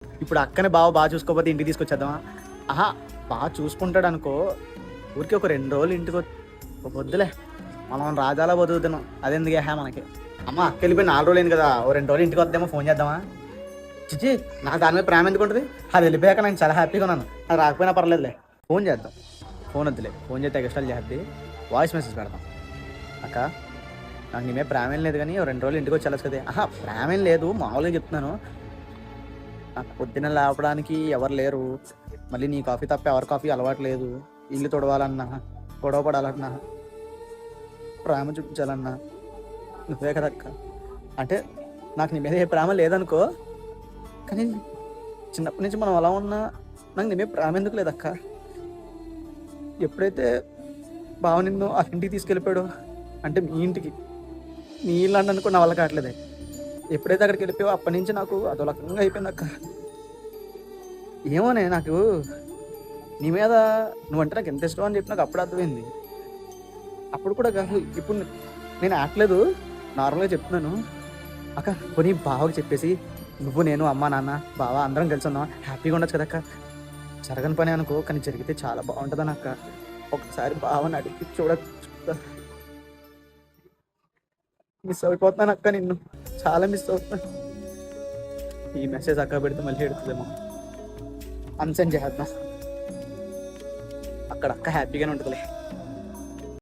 ఇప్పుడు అక్కనే బాగా చూసుకోకపోతే ఇంటికి తీసుకొచ్చేద్దామా? ఆహా, బాగా చూసుకుంటాడు అనుకో, ఊరికి ఒక 2 రోజులు ఇంటికి వద్దులే, మనం రాజాలా బతుకుతున్నాం, అదెందుకే మనకి. అమ్మ అక్క వెళ్ళిపోయి 4 రోజులు అయింది కదా, ఓ 2 రోజులు ఇంటికి వద్దామో ఫోన్ చేద్దామా? చిచి, నాకు దాని మీద ప్రేమ ఎందుకు ఉంటుంది? అది వెళ్ళిపోయాక నేను చాలా హ్యాపీగా ఉన్నాను, అది రాకపోయినా పర్లేదులే. ఫోన్ చేద్దాం. ఫోన్ వద్దులే, ఫోన్ చేస్తే ఎక్స్ట్రా చేద్ది, వాయిస్ మెసేజ్ పెడదాం. అక్క, నాకు నీ మీద ప్రేమ ఏం లేదు కానీ ఓ 2 రోజులు ఇంటికి వచ్చి వెళ్ళచ్చు కదా. ఆహా, ప్రేమ ఏం లేదు, మామూలుగా చెప్తున్నాను. నాకు పొద్దున్న లేపడానికి ఎవరు లేరు, మళ్ళీ నీ కాఫీ తప్ప ఎవరి కాఫీ అలవాటు లేదు, ఇల్లు తొడవాలన్నా, గొడవ పడాలన్నా, ప్రేమ చూపించాలన్నా నువ్వే కదక్క. అంటే నాకు నీ మీద ఏ ప్రేమ లేదనుకో, కానీ చిన్నప్పటి నుంచి మనం అలా ఉన్నా నాకు నీ మీద ప్రేమ ఎందుకు లేదక్క. ఎప్పుడైతే బావ నిన్ను ఆ ఇంటికి తీసుకెళ్ళిపోయాడో, అంటే మీ ఇంటికి, మీ ఇల్లు అని అనుకో నా వల్ల కావట్లేదే, ఎప్పుడైతే అక్కడికి వెళ్ళిపోయావో అప్పటి నుంచి నాకు అదో రకంగా అయిపోయింది అక్క. ఏమోనే, నాకు నీ మీద నువ్వంటే నాకు ఎంత ఇష్టం అని చెప్పి నాకు అప్పుడు అర్థమైంది. అప్పుడు కూడా కాదు, ఇప్పుడు నేను ఆటలేదు, నార్మల్గా చెప్తున్నాను అక్క. కొని బావకి చెప్పేసి నువ్వు, నేను, అమ్మ, నాన్న, బావ అందరం కలిసి ఉందామా, హ్యాపీగా ఉండొచ్చు కదక్క. జరగని పని అనుకో, కానీ జరిగితే చాలా బాగుంటుందని అక్క. ఒకసారి బావని అడిగి మిస్ అయిపోతున్నాను అక్క, నిన్ను చాలా మిస్ అవుతున్నాను. ఈ మెసేజ్ అక్క పెడితే మళ్ళీ ఎడుతుందేమో, అన్సెండ్ చేద్దాం, అక్కడ అక్క హ్యాపీగానే ఉంటుందిలే.